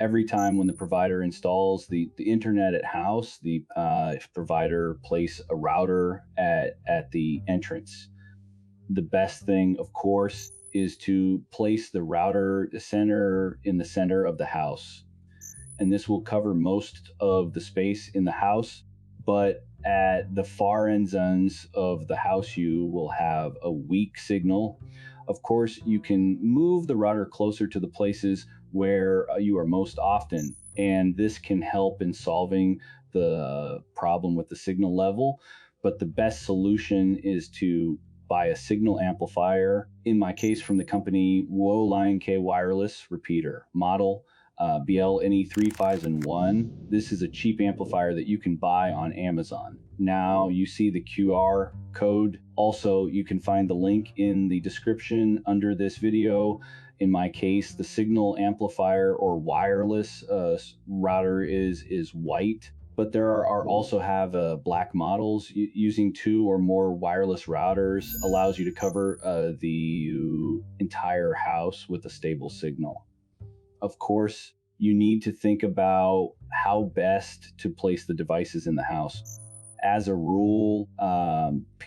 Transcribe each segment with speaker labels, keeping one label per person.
Speaker 1: Every time when the provider installs the internet at house, the provider place a router at the entrance. The best thing, of course, is to place the router in the center of the house. And this will cover most of the space in the house, but at the far end zones of the house, you will have a weak signal. Of course, you can move the router closer to the places where you are most often, and this can help in solving the problem with the signal level. But the best solution is to buy a signal amplifier, in my case from the company WONLINK wireless repeater model WL-NE3501. This is a cheap amplifier that you can buy on Amazon. Now you see the QR code. Also, you can find the link in the description under this video. In my case, the signal amplifier or wireless router is white, but there are also have black models. Using 2 or more wireless routers allows you to cover the entire house with a stable signal. Of course, you need to think about how best to place the devices in the house. As a rule,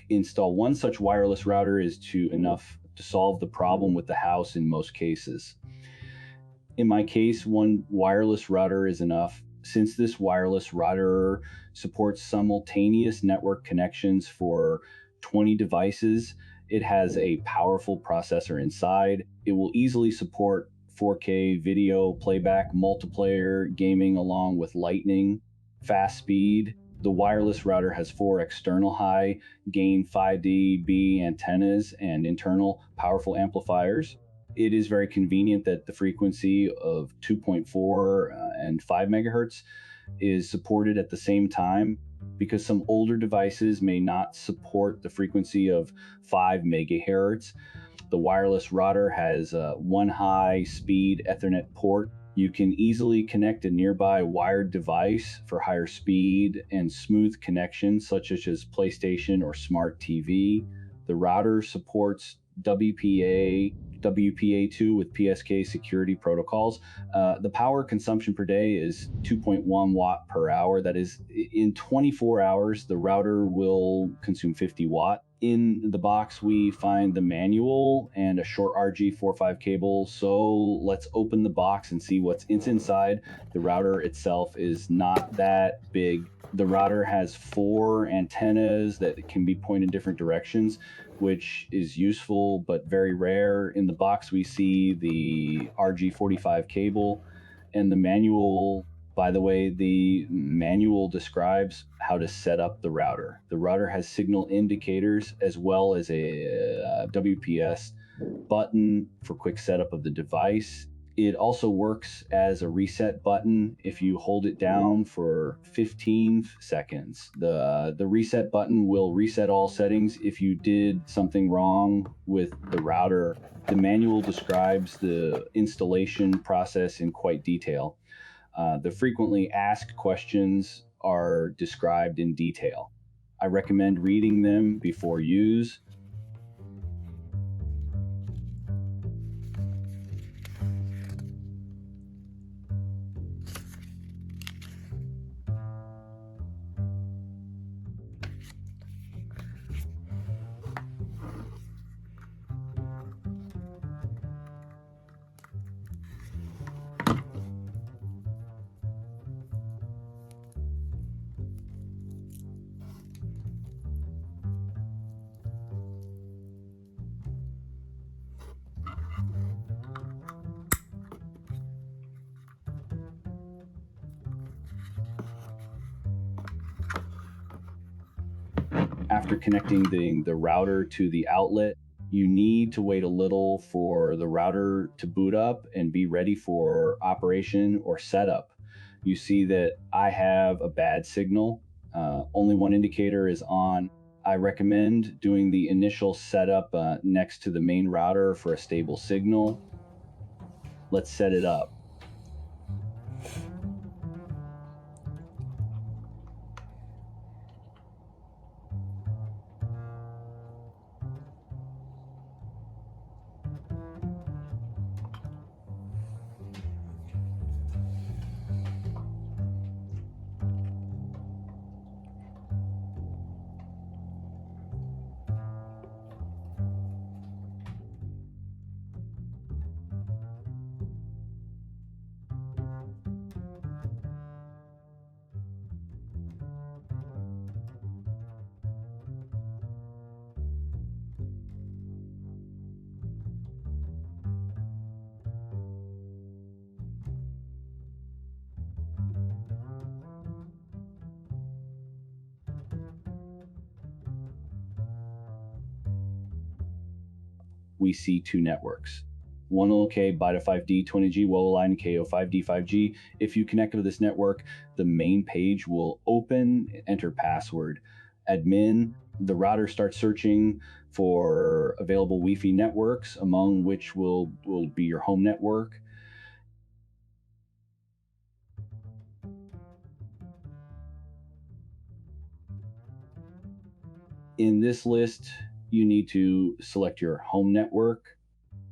Speaker 1: install one such wireless router is enough to solve the problem with the house in most cases. In my case, one wireless router is enough. Since this wireless router supports simultaneous network connections for 20 devices, it has a powerful processor inside. It will easily support 4K video playback, multiplayer gaming, along with lightning, fast speed. The wireless router has 4 external high gain 5 dB antennas and internal powerful amplifiers. It is very convenient that the frequency of 2.4 and 5 megahertz is supported at the same time, because some older devices may not support the frequency of 5 megahertz. The wireless router has one high-speed Ethernet port. You can easily connect a nearby wired device for higher speed and smooth connections, such as PlayStation or smart TV. The router supports WPA2 with PSK security protocols. The power consumption per day is 2.1 watt per hour. That is, in 24 hours, the router will consume 50 watt. In the box, we find the manual and a short RG45 cable. So let's open the box and see what's inside. The router itself is not that big. The router has 4 antennas that can be pointed in different directions, which is useful but very rare. In the box, we see the RG45 cable and the manual. By the way, the manual describes how to set up the router. The router has signal indicators as well as a WPS button for quick setup of the device. It also works as a reset button if you hold it down for 15 seconds. The reset button will reset all settings if you did something wrong with the router. The manual describes the installation process in quite detail. The frequently asked questions are described in detail. I recommend reading them before use. After connecting the router to the outlet, you need to wait a little for the router to boot up and be ready for operation or setup. You see that I have a bad signal. Only one indicator is on. I recommend doing the initial setup next to the main router for a stable signal. Let's set it up. we see two networks. WONLINK Beta5D 20G WL-NE KO5D 5G. If you connect to this network, the main page will open, enter password. Admin, the router starts searching for available Wi-Fi networks, among which will be your home network. In this list, you need to select your home network.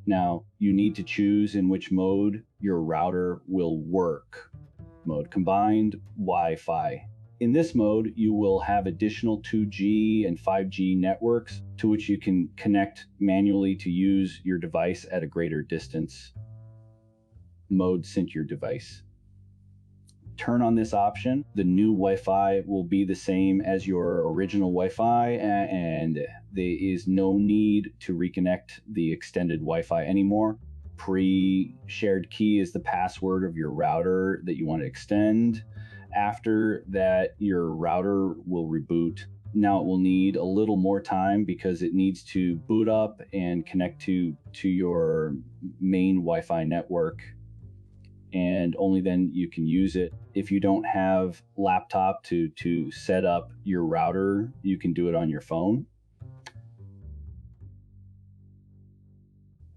Speaker 1: Now, you need to choose in which mode your router will work. Mode combined, Wi-Fi. In this mode, you will have additional 2G and 5G networks to which you can connect manually to use your device at a greater distance. Mode sync your device. Turn on this option. The new Wi-Fi will be the same as your original Wi-Fi, and there is no need to reconnect the extended Wi-Fi anymore. Pre-shared key is the password of your router that you want to extend. After that, your router will reboot. Now it will need a little more time because it needs to boot up and connect to your main Wi-Fi network, and only then you can use it. If you don't have laptop to set up your router, you can do it on your phone.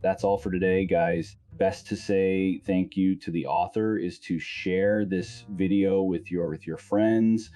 Speaker 1: That's all for today, guys. Best to say thank you to the author is to share this video with your friends.